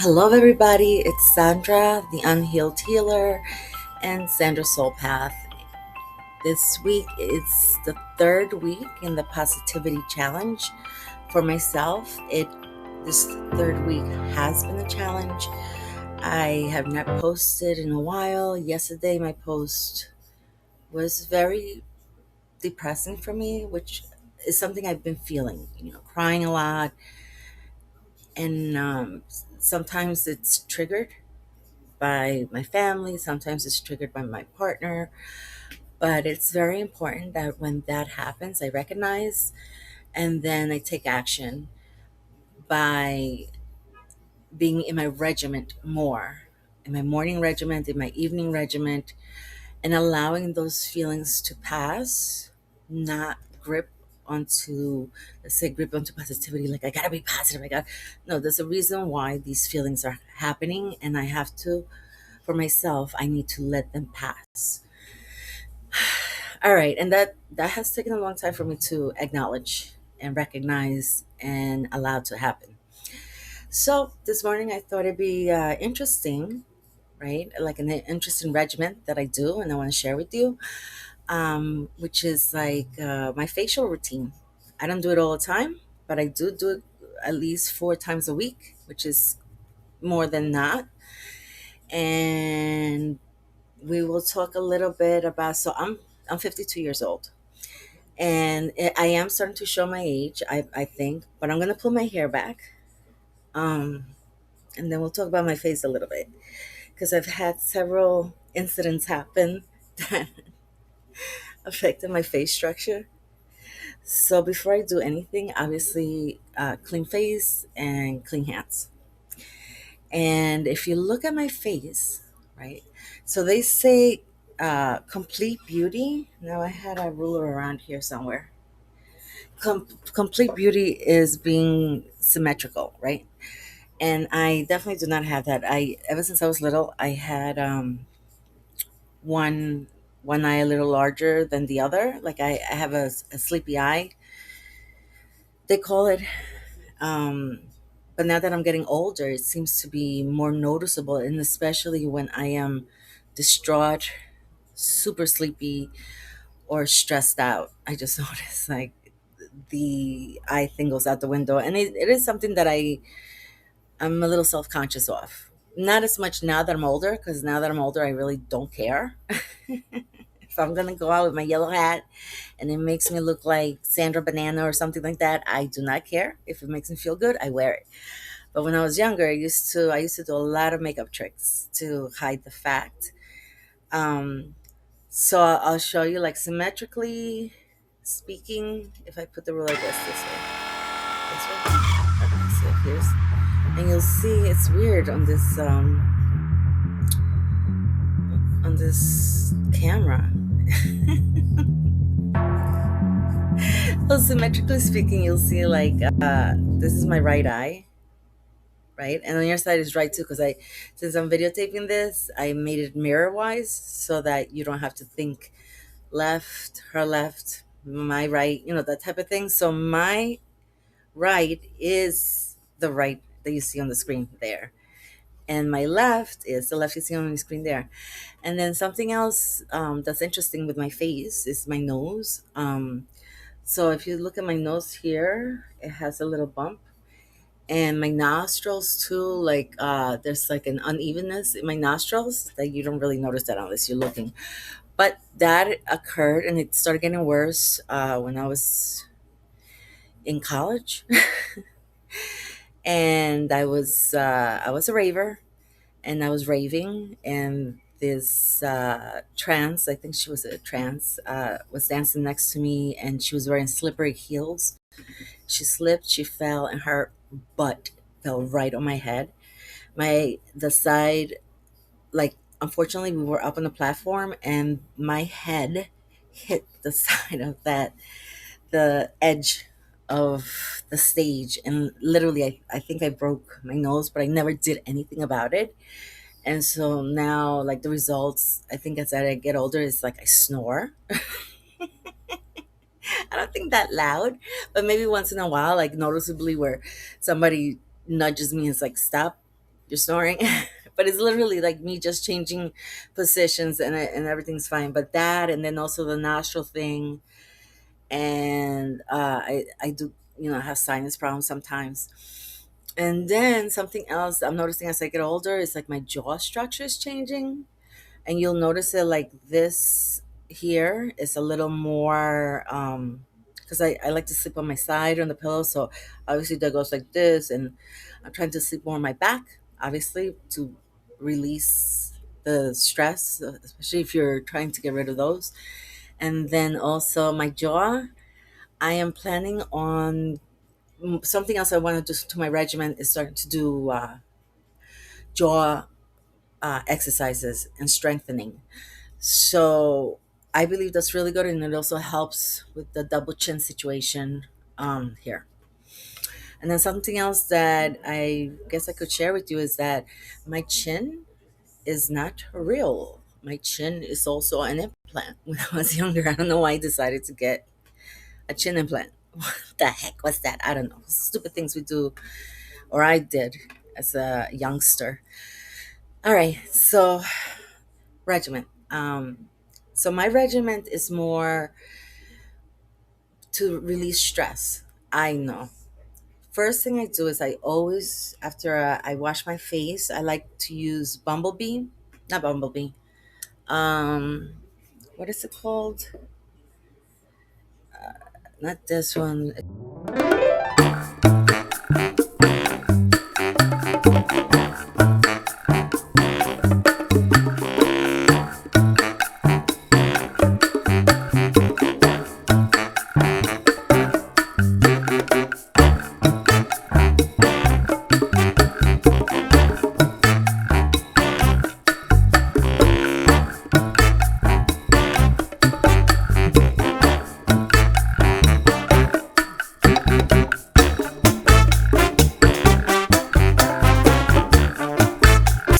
Hello, everybody. It's Sandra, the Unhealed Healer, and Sandra Soul Path. This week it's the third week in the Positivity Challenge for myself. It this third week has been a challenge. I have not posted in a while. Yesterday, my post was very depressing for me, which is something I've been feeling. Crying a lot, and sometimes it's triggered by my family, sometimes it's triggered by my partner. But it's very important that when that happens, I recognize and then I take action by being in my regiment more, in my morning regiment, in my evening regiment, and allowing those feelings to pass, not grip onto positivity, like I gotta be positive. No, there's a reason why these feelings are happening, and I have to, for myself, I need to let them pass. All right, and that has taken a long time for me to acknowledge and recognize and allow to happen. So this morning I thought it'd be interesting, right? Like an interesting regiment that I do, and I want to share with you, which is like my facial routine. I don't do it all the time, but I do it at least 4 times a week, which is more than not. And we will talk a little bit about. So I'm 52 years old, and I am starting to show my age, I think, but I'm gonna pull my hair back, um, and then we'll talk about my face a little bit because I've had several incidents happen that affected my face structure. So before I do anything, obviously, clean face and clean hands. And if you look at my face, right? So they say complete beauty. Now I had a ruler around here somewhere. Complete beauty is being symmetrical, right? And I definitely do not have that. I Ever since I was little, I had one one eye a little larger than the other. Like I have a sleepy eye, they call it. Um, but now that I'm getting older, it seems to be more noticeable, and especially when I am distraught, super sleepy, or stressed out. I just notice like the eye thing goes out the window, and it is something that I'm a little self conscious of. Not as much now that I'm older, because now that I'm older, I really don't care. If I'm gonna go out with my yellow hat and it makes me look like Sandra Banana or something like that, I do not care. If it makes me feel good, I wear it. But when I was younger, I used to do a lot of makeup tricks to hide the fact. Um, so I'll show you, like, symmetrically speaking. If I put the ruler this way. Okay, so here's, and you'll see it's weird on this camera. Well, symmetrically speaking, you'll see, like, this is my right eye, right, and on your side is right too. Because since I'm videotaping this, I made it mirror wise so that you don't have to think left, her left, my right, that type of thing. So my right is the right that you see on the screen there, and my left is the left you see on the screen there. And then something else that's interesting with my face is my nose. So if you look at my nose here, it has a little bump, and my nostrils too. Like there's like an unevenness in my nostrils that you don't really notice that unless you're looking. But that occurred, and it started getting worse when I was in college, and I was a raver, and I was raving, and this trans, I think she was a trans, was dancing next to me, and she was wearing slippery heels. She slipped, she fell, and her butt fell right on my head. The side, like, unfortunately, we were up on the platform, and my head hit the side of the edge of the stage, and literally, I think I broke my nose, but I never did anything about it. And so now, like, the results, I think, as I get older, is like I snore. I don't think that loud, but maybe once in a while, like, noticeably, where somebody nudges me and is like, stop, You're snoring. But it's literally like me just changing positions, and everything's fine. But that, and then also the nostril thing, and I do, have sinus problems sometimes. And then something else I'm noticing as I get older is like my jaw structure is changing, and you'll notice it like this here is a little more because I like to sleep on my side on the pillow, so obviously that goes like this, and I'm trying to sleep more on my back, obviously, to release the stress, especially if you're trying to get rid of those. And then also my jaw, I am planning on something else I want to do to my regimen is starting to do jaw exercises and strengthening. So I believe that's really good, and it also helps with the double chin situation here. And then something else that I guess I could share with you is that my chin is not real. My chin is also an implant. When I was younger, I don't know why I decided to get a chin implant. What the heck was that? I don't know. Stupid things we do, or I did as a youngster. All right, so regiment. So my regiment is more to release stress. I know. First thing I do is I always, after I wash my face, I like to use Bumblebee, not Bumblebee. Um, what is it called? Not this one.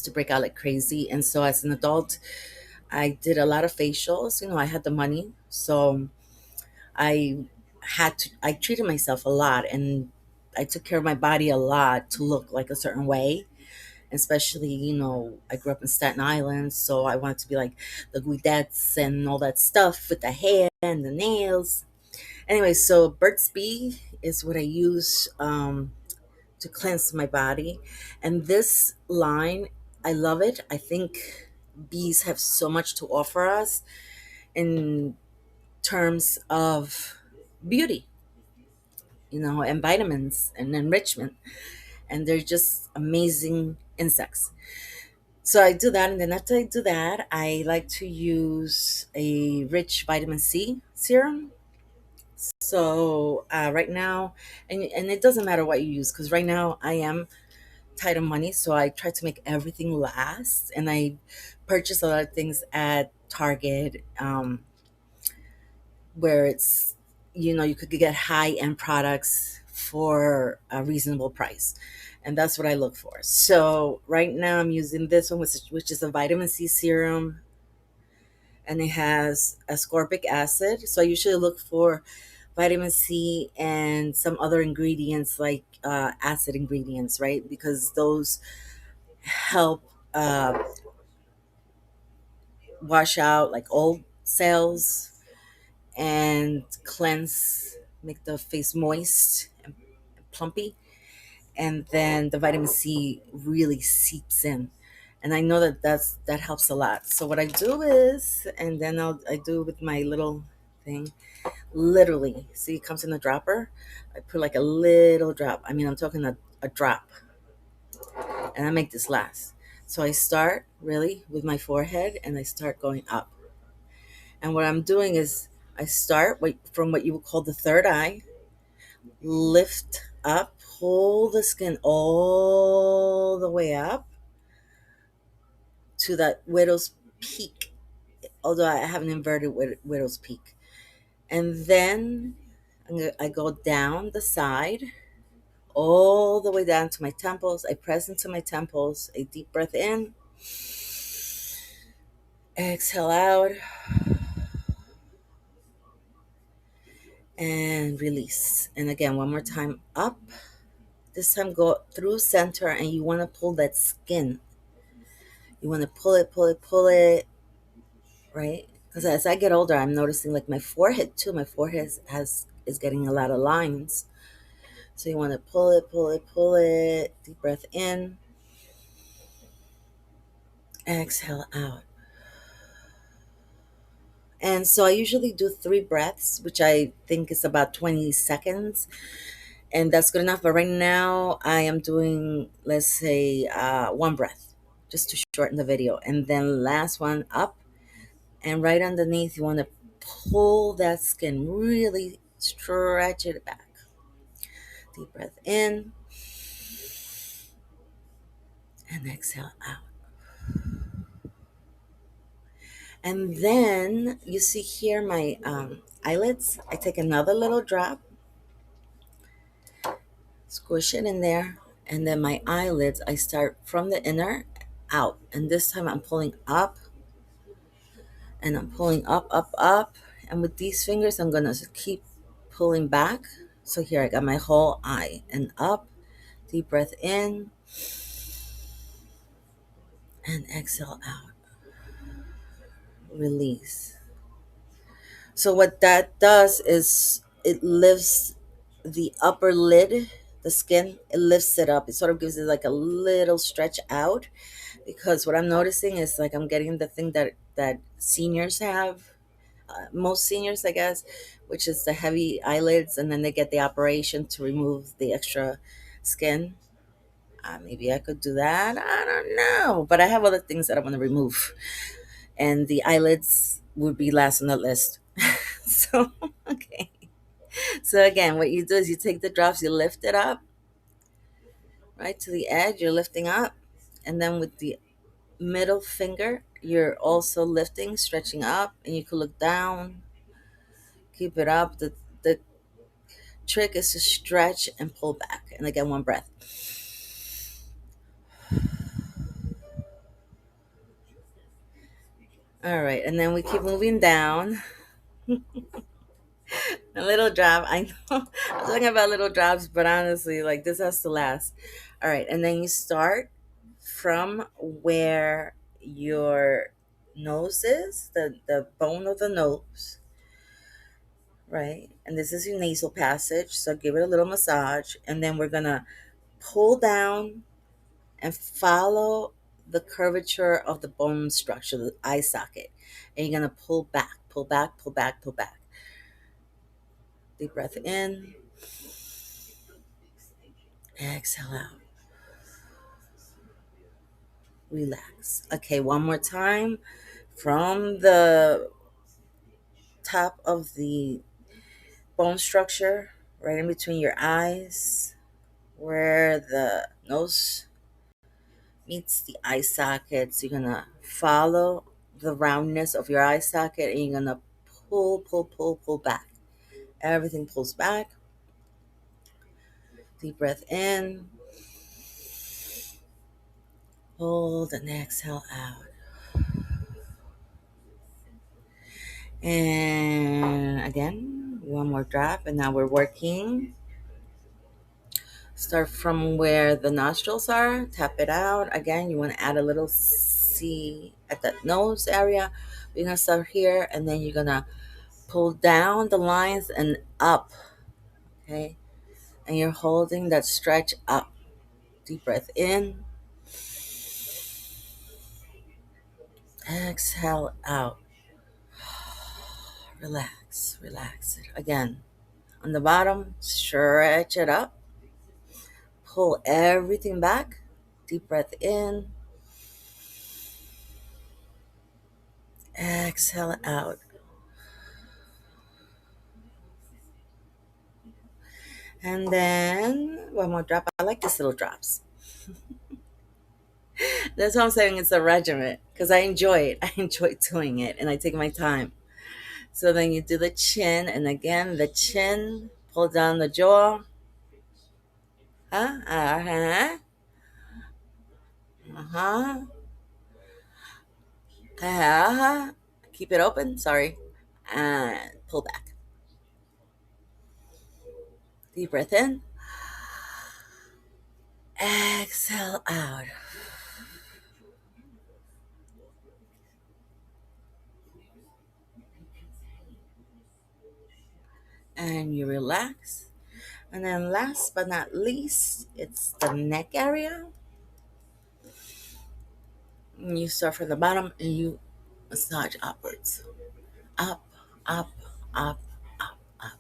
To break out like crazy, and so as an adult, I did a lot of facials. I had the money, so I I treated myself a lot, and I took care of my body a lot to look like a certain way. Especially, I grew up in Staten Island, so I wanted to be like the Guidettes and all that stuff with the hair and the nails. Anyway, so Burt's Bee is what I use to cleanse my body. And this line, I love it. I think bees have so much to offer us in terms of beauty, and vitamins and enrichment. And they're just amazing insects. So I do that, and then after I do that, I like to use a rich vitamin C serum. So right now, and it doesn't matter what you use, because right now I am tight on money, so I try to make everything last, and I purchase a lot of things at Target, where it's you could get high end products for a reasonable price, and that's what I look for. So right now I'm using this one, which is a vitamin C serum, and it has ascorbic acid. So I usually look for vitamin C and some other ingredients like acid ingredients, right? Because those help wash out like old cells and cleanse, make the face moist and plumpy. And then the vitamin C really seeps in. And I know that helps a lot. So what I do is, and then I do with my little thing, literally, see, it comes in a dropper. I put like a little drop. I mean, I'm talking a drop, and I make this last. So I start really with my forehead, and I start going up. And what I'm doing is I start from what you would call the third eye, lift up, pull the skin all the way up to that widow's peak. Although I have an inverted widow's peak. And then I go down the side, all the way down to my temples. I press into my temples, a deep breath in, exhale out, and release. And again, one more time, up, This time go through center, and you want to pull that skin. You want to pull it, pull it, pull it, right? Because as I get older, I'm noticing like my forehead too. My forehead has is getting a lot of lines. So you want to pull it, pull it, pull it. Deep breath in, exhale out. And so I usually do 3 breaths, which I think is about 20 seconds. And that's good enough. But right now, I am doing, let's say, 1 breath just to shorten the video. And then last one up. And right underneath, you want to pull that skin, really stretch it back. Deep breath in and exhale out. And then you see here my eyelids. I take another little drop, squish it in there, and then my eyelids, I start from the inner out. And this time I'm pulling up, and I'm pulling up, up, up. And with these fingers, I'm going to keep pulling back. So here I got my whole eye and up. Deep breath in and exhale out. Release. So what that does is it lifts the upper lid, the skin, it lifts it up. It sort of gives it like a little stretch out, because what I'm noticing is like I'm getting the thing that seniors have, most seniors, I guess, which is the heavy eyelids, and then they get the operation to remove the extra skin. Maybe I could do that. I don't know, but I have other things that I want to remove, and the eyelids would be last on the list. So, okay. So again, what you do is you take the drops, you lift it up right to the edge. You're lifting up, and then with the middle finger, you're also lifting, stretching up, and you can look down. Keep it up. The trick is to stretch and pull back. And again, 1 breath. All right, and then we keep moving down. A little drop. I know I'm talking about little drops, but honestly, like this has to last. All right, and then you start from where your nose is, the bone of the nose, right? And this is your nasal passage. So give it a little massage, and then we're gonna pull down and follow the curvature of the bone structure, the eye socket. And you're gonna pull back, pull back, pull back, pull back. Deep breath in, exhale out. Relax. Okay, one more time. From the top of the bone structure, right in between your eyes, where the nose meets the eye socket. So you're gonna follow the roundness of your eye socket, and you're gonna pull, pull, pull, pull back. Everything pulls back. Deep breath in, hold, and exhale out. And again, one more drop, and now we're working. Start from where the nostrils are, tap it out. Again, you want to add a little C at the nose area. You're going to start here, and then you're going to pull down the lines and up, okay? And you're holding that stretch up. Deep breath in, exhale out. Relax, relax it. Again, on the bottom, stretch it up. Pull everything back. Deep breath in, exhale out. And then one more drop. I like these little drops. That's what I'm saying. It's a regimen because I enjoy it. I enjoy doing it, and I take my time. So then you do the chin, and again the chin. Pull down the jaw. Uh-huh. Uh-huh. Uh-huh. Keep it open. Sorry. And pull back. Deep breath in. Exhale out. And you relax. And then last but not least, it's the neck area. And you start from the bottom and you massage upwards. Up, up, up, up, up.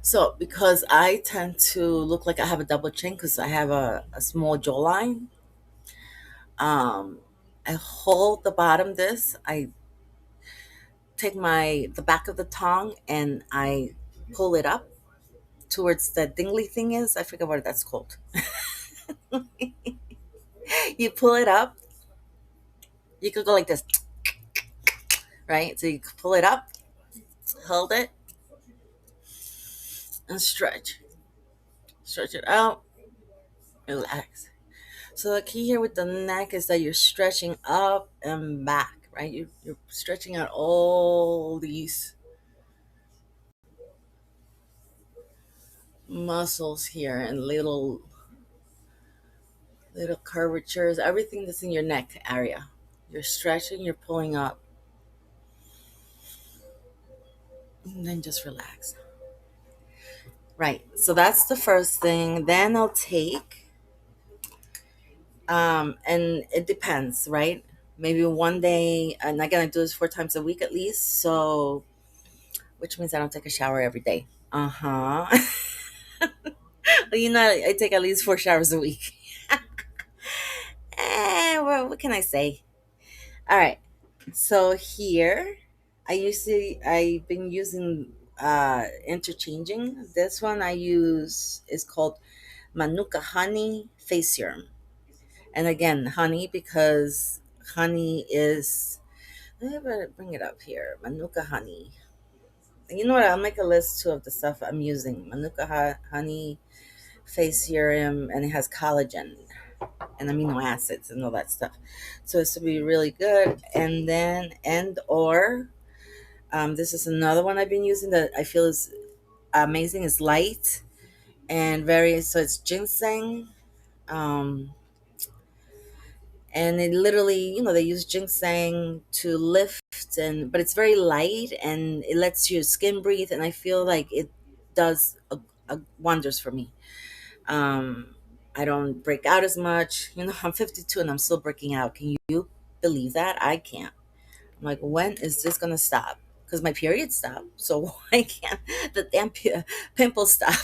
So because I tend to look like I have a double chin because I have a small jawline, um, I hold the bottom this. I take the back of the tongue and I pull it up towards the dingly thing is. I forget what that's called. You pull it up. You could go like this, right? So you pull it up, hold it, and stretch. Stretch it out, relax. So the key here with the neck is that you're stretching up and back, right? You're stretching out all these muscles here and little curvatures, everything that's in your neck area. You're stretching, you're pulling up, and then just relax. Right. So that's the first thing. Then I'll take, and it depends, right? Maybe one day, and again, I do this 4 times a week at least. So, which means I don't take a shower every day. Uh huh. I take at least 4 showers a week. Well, what can I say? All right. So here, I've been using interchanging. This one I use is called Manuka honey face serum. And again, honey because honey is. Let me bring it up here. Manuka honey. You know what? I'll make a list too of the stuff I'm using. Manuka honey face serum, and it has collagen and amino acids and all that stuff. So it's to be really good. And then this is another one I've been using that I feel is amazing. It's light and very so it's ginseng. Um, and it literally, they use ginseng to lift but it's very light and it lets your skin breathe, and I feel like it does wonders for me. um I don't break out as much. I'm 52 and I'm still breaking out. Can you believe that? I can't. I'm like, when is this gonna stop? Because my period stopped, so why can't the damn pimples stop?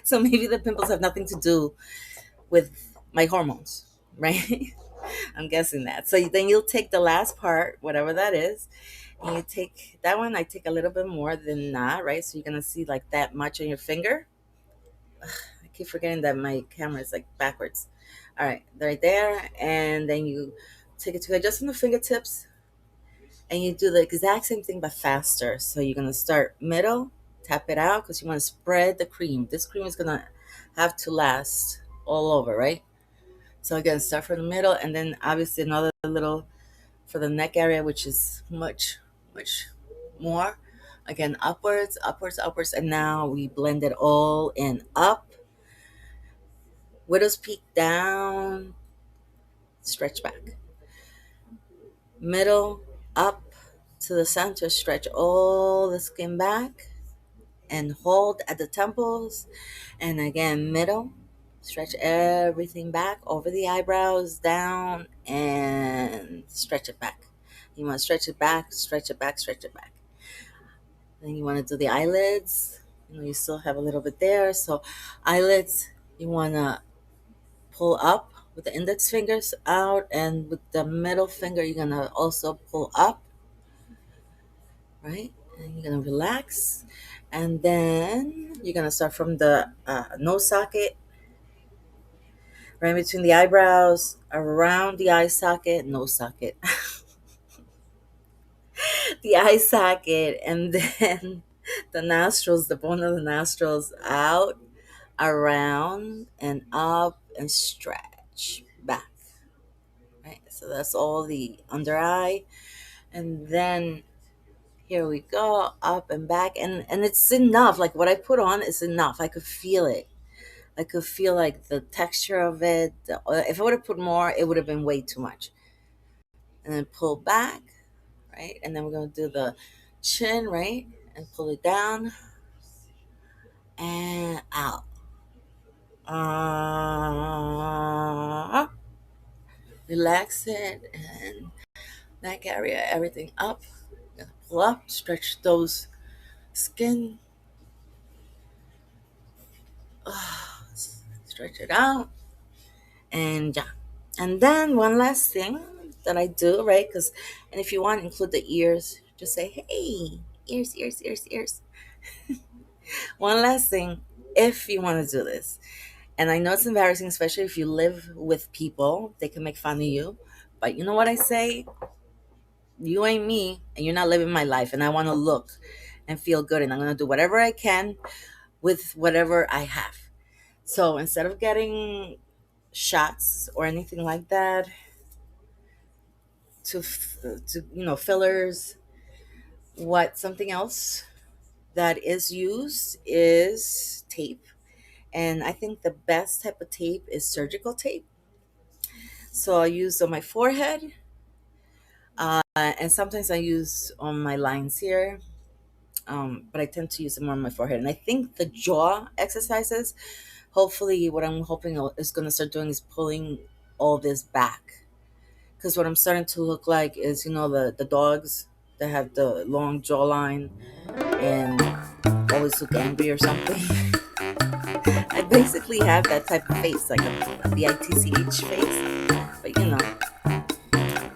So maybe the pimples have nothing to do with my hormones, right? I'm guessing that. So then you'll take the last part, whatever that is, and you take that one. I take a little bit more than that, right? So you're gonna see like that much on your finger. I keep forgetting that my camera is like backwards. All right, right there, and then you take it to just from the fingertips, and you do the exact same thing but faster. So you're gonna start middle, tap it out because you want to spread the cream. This cream is gonna have to last all over, right? So again, start from the middle, and then obviously another little for the neck area, which is much, much more. Again, upwards, upwards, upwards, and now we blend it all in. Up, widow's peak down, stretch back. Middle, up to the center, stretch all the skin back and hold at the temples. And again, middle, stretch everything back over the eyebrows, down, and stretch it back. You want to stretch it back, stretch it back, stretch it back. Then you want to do the eyelids. You still have a little bit there. So, eyelids, you want to pull up with the index fingers out, and with the middle finger, you're going to also pull up, right? And you're going to relax. And then you're going to start from the nose socket, right between the eyebrows, around the eye socket, nose socket, the eye socket, and then the nostrils, the bone of the nostrils out, around, and up, and stretch back. Right? So that's all the under eye. And then here we go, up and back. And it's enough. Like what I put on is enough. I could feel it. I could feel like the texture of it. If I would have put more, it would have been way too much. And then pull back, right? And then we're going to do the chin, right? And pull it down and out. Relax it and neck area, everything up. Gonna pull up, stretch those skin, stretch it out, and yeah. And then one last thing that I do, right? Because, and if you want, include the ears. Just say, hey, ears, ears, ears, ears. One last thing, if you want to do this, and I know it's embarrassing, especially if you live with people, they can make fun of you. But you know what I say? You ain't me, and you're not living my life. And I want to look and feel good, and I'm going to do whatever I can with whatever I have. So instead of getting shots or anything like that, to fillers, what something else that is used is tape. And I think the best type of tape is surgical tape. So I use on my forehead, and sometimes I use on my lines here, but I tend to use it more on my forehead. And I think the jaw exercises, hopefully, what I'm hoping is going to start doing is pulling all this back. Because what I'm starting to look like is, the dogs that have the long jawline and always look angry or something. I basically have that type of face, like a bitch face.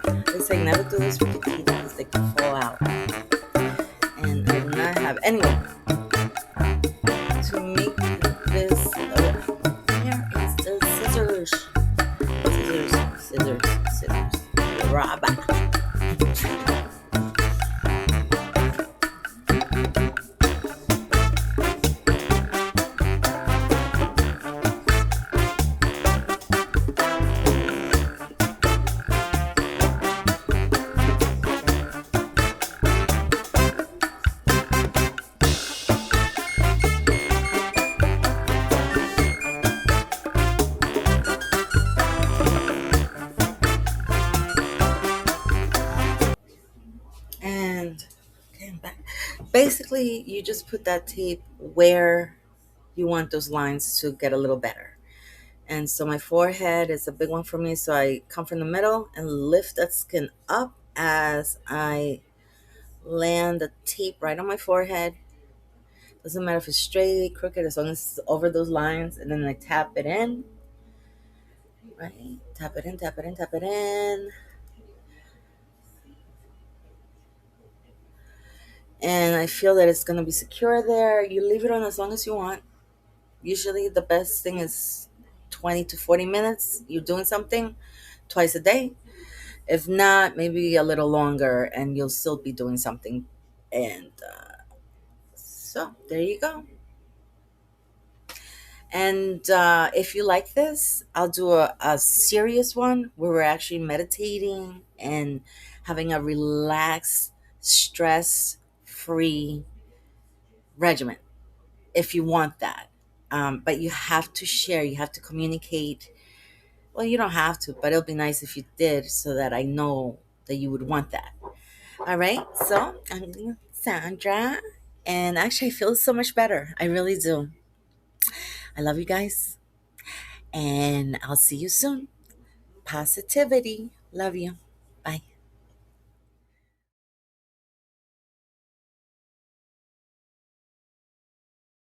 But they say never do this with your teeth because they can fall out. And I do not have. Anyway, to make this, here is the scissors. Scissors. Rubber. And okay, I'm back. Basically, you just put that tape where you want those lines to get a little better. And so my forehead is a big one for me. So I come from the middle and lift that skin up as I land the tape right on my forehead. Doesn't matter if it's straight, crooked, as long as it's over those lines. And then I tap it in, right? Tap it in, tap it in, tap it in. And I feel that it's going to be secure there. You leave it on as long as you want. Usually the best thing is 20 to 40 minutes. You're doing something twice a day. If not, maybe a little longer and you'll still be doing something. And so there you go. And if you like this, I'll do a serious one where we're actually meditating and having a relaxed, stress free regimen if you want that. But you have to share, you have to communicate. Well, you don't have to, but it'll be nice if you did so that I know that you would want that. All right. So I'm Sandra. And actually, I feel so much better. I really do. I love you guys. And I'll see you soon. Positivity. Love you.